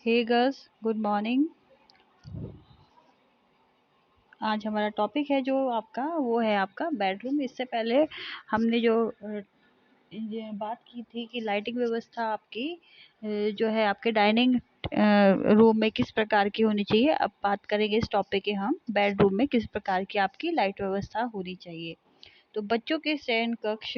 हे girls, good morning. आज हमारा topic है जो आपका वो है आपका बेडरूम। इससे पहले हमने जो ये बात की थी कि लाइटिंग व्यवस्था आपकी जो है आपके डाइनिंग रूम में किस प्रकार की होनी चाहिए। अब बात करेंगे इस टॉपिक के हम बेडरूम में किस प्रकार की आपकी लाइट व्यवस्था होनी चाहिए। तो बच्चों के शयन कक्ष,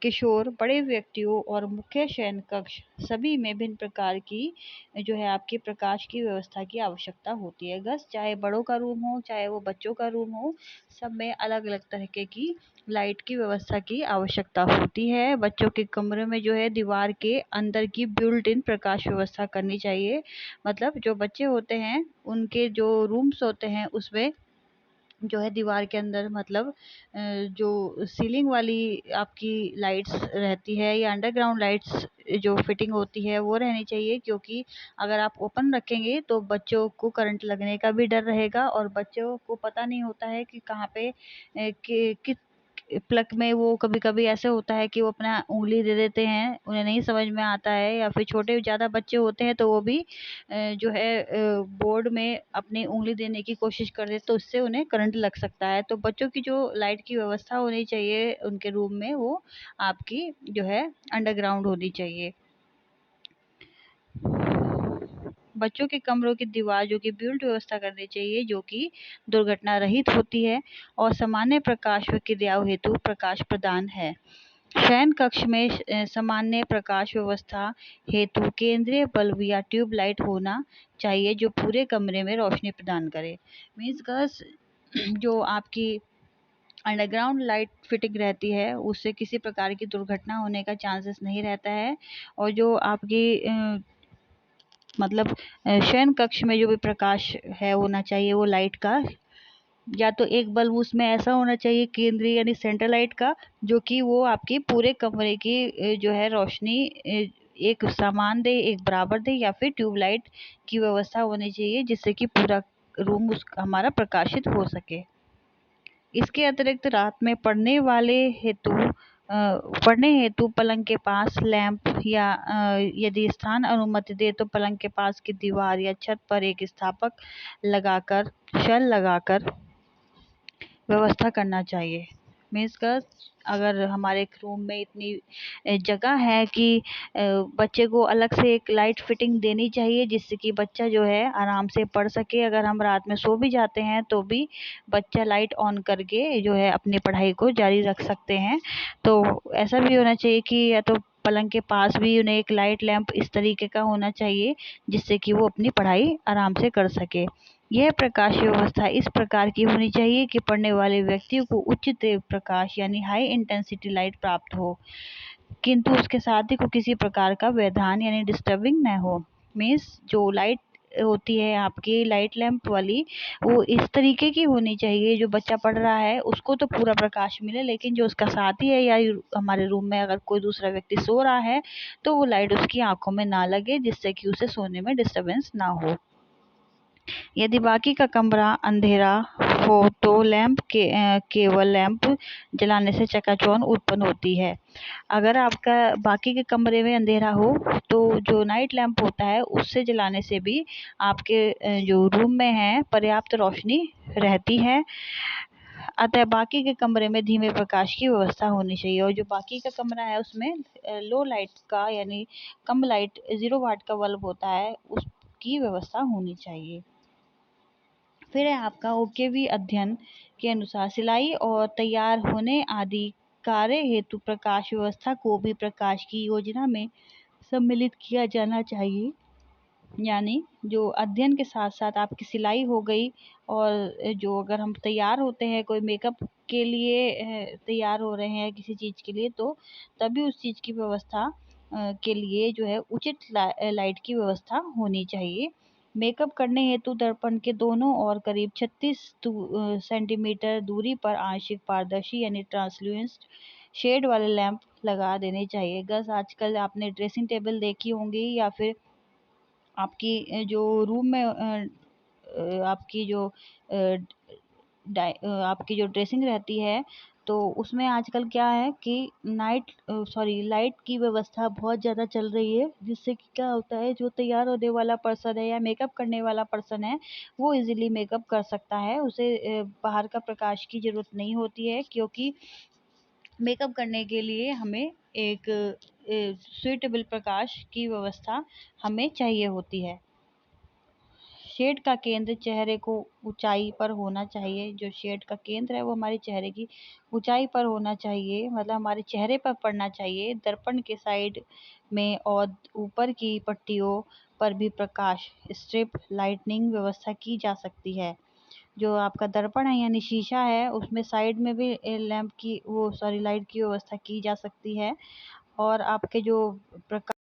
किशोर, बड़े व्यक्तियों और मुख्य शयन कक्ष सभी में भिन्न प्रकार की जो है आपके प्रकाश की व्यवस्था की आवश्यकता होती है। बस चाहे बड़ों का रूम हो चाहे वो बच्चों का रूम हो, सब में अलग अलग तरीके की लाइट की व्यवस्था की आवश्यकता होती है। बच्चों के कमरे में जो है दीवार के अंदर की बिल्ट इन प्रकाश व्यवस्था करनी चाहिए। मतलब जो बच्चे होते हैं उनके जो रूम्स होते हैं उसमें जो है दीवार के अंदर मतलब जो सीलिंग वाली आपकी लाइट्स रहती है या अंडरग्राउंड लाइट्स जो फिटिंग होती है वो रहनी चाहिए, क्योंकि अगर आप ओपन रखेंगे तो बच्चों को करंट लगने का भी डर रहेगा और बच्चों को पता नहीं होता है कि कहाँ पे किस प्लग में वो कभी-कभी ऐसे होता है कि वो अपना उँगली दे देते हैं, उन्हें नहीं समझ में आता है, या फिर छोटे ज़्यादा बच्चे होते हैं तो वो भी जो है बोर्ड में अपनी उँगली देने की कोशिश कर दें तो उससे उन्हें करंट लग सकता है। तो बच्चों की जो लाइट की व्यवस्था होनी चाहिए उनके रूम में वो आपकी जो है अंडरग्राउंड होनी चाहिए। बच्चों के कमरों की दीवार की बिल्ट व्यवस्था करनी चाहिए जो कि दुर्घटना रहित होती है और सामान्य प्रकाश व क्रियाओं हेतु प्रकाश प्रदान है। शयन कक्ष में सामान्य प्रकाश व्यवस्था हेतु केंद्रीय बल्ब या ट्यूब लाइट होना चाहिए जो पूरे कमरे में रोशनी प्रदान करे। मीन्स गर्ल्स, जो आपकी अंडरग्राउंड लाइट फिटिंग रहती है उससे किसी प्रकार की दुर्घटना होने का चांसेस नहीं रहता है। और जो आपकी मतलब शयन कक्ष में जो भी प्रकाश है होना चाहिए वो लाइट का या तो एक बल्ब उसमें ऐसा होना चाहिए केंद्रीय यानी सेंटर लाइट का, जो कि वो आपकी पूरे कमरे की जो है रोशनी एक समान दे, एक बराबर दे, या फिर ट्यूबलाइट की व्यवस्था होनी चाहिए जिससे कि पूरा रूम उस हमारा प्रकाशित हो सके। इसके अतिरिक्त रात में पढ़ने हेतु पलंग के पास लैंप या यदि स्थान अनुमति दे तो पलंग के पास की दीवार या छत पर एक स्थापक लगाकर शेल लगाकर व्यवस्था करना चाहिए। मीन्स का अगर हमारे रूम में इतनी जगह है कि बच्चे को अलग से एक लाइट फिटिंग देनी चाहिए जिससे कि बच्चा जो है आराम से पढ़ सके। अगर हम रात में सो भी जाते हैं तो भी बच्चा लाइट ऑन करके जो है अपनी पढ़ाई को जारी रख सकते हैं। तो ऐसा भी होना चाहिए कि या तो पलंग के पास भी उन्हें एक लाइट लैंप इस तरीके का होना चाहिए जिससे कि वो अपनी पढ़ाई आराम से कर सके। यह प्रकाश व्यवस्था इस प्रकार की होनी चाहिए कि पढ़ने वाले व्यक्तियों को उच्च तीव्र प्रकाश यानी हाई इंटेंसिटी लाइट प्राप्त हो, किंतु उसके साथ ही को किसी प्रकार का व्यवधान यानी डिस्टर्बिंग न हो। मीन्स जो लाइट होती है आपकी लाइट लैंप वाली वो इस तरीके की होनी चाहिए जो बच्चा पढ़ रहा है उसको तो पूरा प्रकाश मिले, लेकिन जो उसका साथी है या हमारे रूम में अगर कोई दूसरा व्यक्ति सो रहा है तो वो लाइट उसकी आंखों में ना लगे जिससे कि उसे सोने में डिस्टर्बेंस ना हो। यदि बाकी का कमरा अंधेरा हो तो केवल लैंप जलाने से चकाचौंध उत्पन्न होती है। अगर आपका बाकी के कमरे में अंधेरा हो तो जो नाइट लैंप होता है उससे जलाने से भी आपके जो रूम में है पर्याप्त रोशनी रहती है। अतः बाकी के कमरे में धीमे प्रकाश की व्यवस्था होनी चाहिए और जो बाकी का कमरा है उसमें लो लाइट का यानी कम लाइट 0 वाट का बल्ब होता है उसकी व्यवस्था होनी चाहिए। फिर है आपका ओकेवी अध्ययन के अनुसार सिलाई और तैयार होने आदि कार्य हेतु प्रकाश व्यवस्था को भी प्रकाश की योजना में सम्मिलित किया जाना चाहिए। यानी जो अध्ययन के साथ साथ आपकी सिलाई हो गई और जो अगर हम तैयार होते हैं कोई मेकअप के लिए तैयार हो रहे हैं किसी चीज़ के लिए तो तभी उस चीज़ की व्यवस्था के लिए जो है उचित लाइट की व्यवस्था होनी चाहिए। मेकअप करने हेतु दर्पण के दोनों ओर करीब 36 सेंटीमीटर दूरी पर आंशिक पारदर्शी यानी ट्रांसल्यूसेंट शेड वाले लैंप लगा देने चाहिए। गस आजकल आपने ड्रेसिंग टेबल देखी होंगी या फिर आपकी जो रूम में आपकी जो आपकी जो ड्रेसिंग रहती है तो उसमें आजकल क्या है कि लाइट की व्यवस्था बहुत ज़्यादा चल रही है, जिससे कि क्या होता है, जो तैयार होने वाला पर्सन है या मेकअप करने वाला पर्सन है, वो इजीली मेकअप कर सकता है। उसे बाहर का प्रकाश की ज़रूरत नहीं होती है, क्योंकि मेकअप करने के लिए हमें एक सुइटेबल प्रकाश की व्यवस्था हमें चाहिए होती है। शेड का केंद्र चेहरे को ऊंचाई पर होना चाहिए। जो शेड का केंद्र है वो हमारे चेहरे की ऊंचाई पर होना चाहिए, मतलब हमारे चेहरे पर पड़ना चाहिए। दर्पण के साइड में और ऊपर की पट्टियों पर भी प्रकाश स्ट्रिप लाइटनिंग व्यवस्था की जा सकती है। जो आपका दर्पण है यानी शीशा है, उसमें साइड में भी लैंप की लाइट की व्यवस्था की जा सकती है। और आपके जो प्रकाश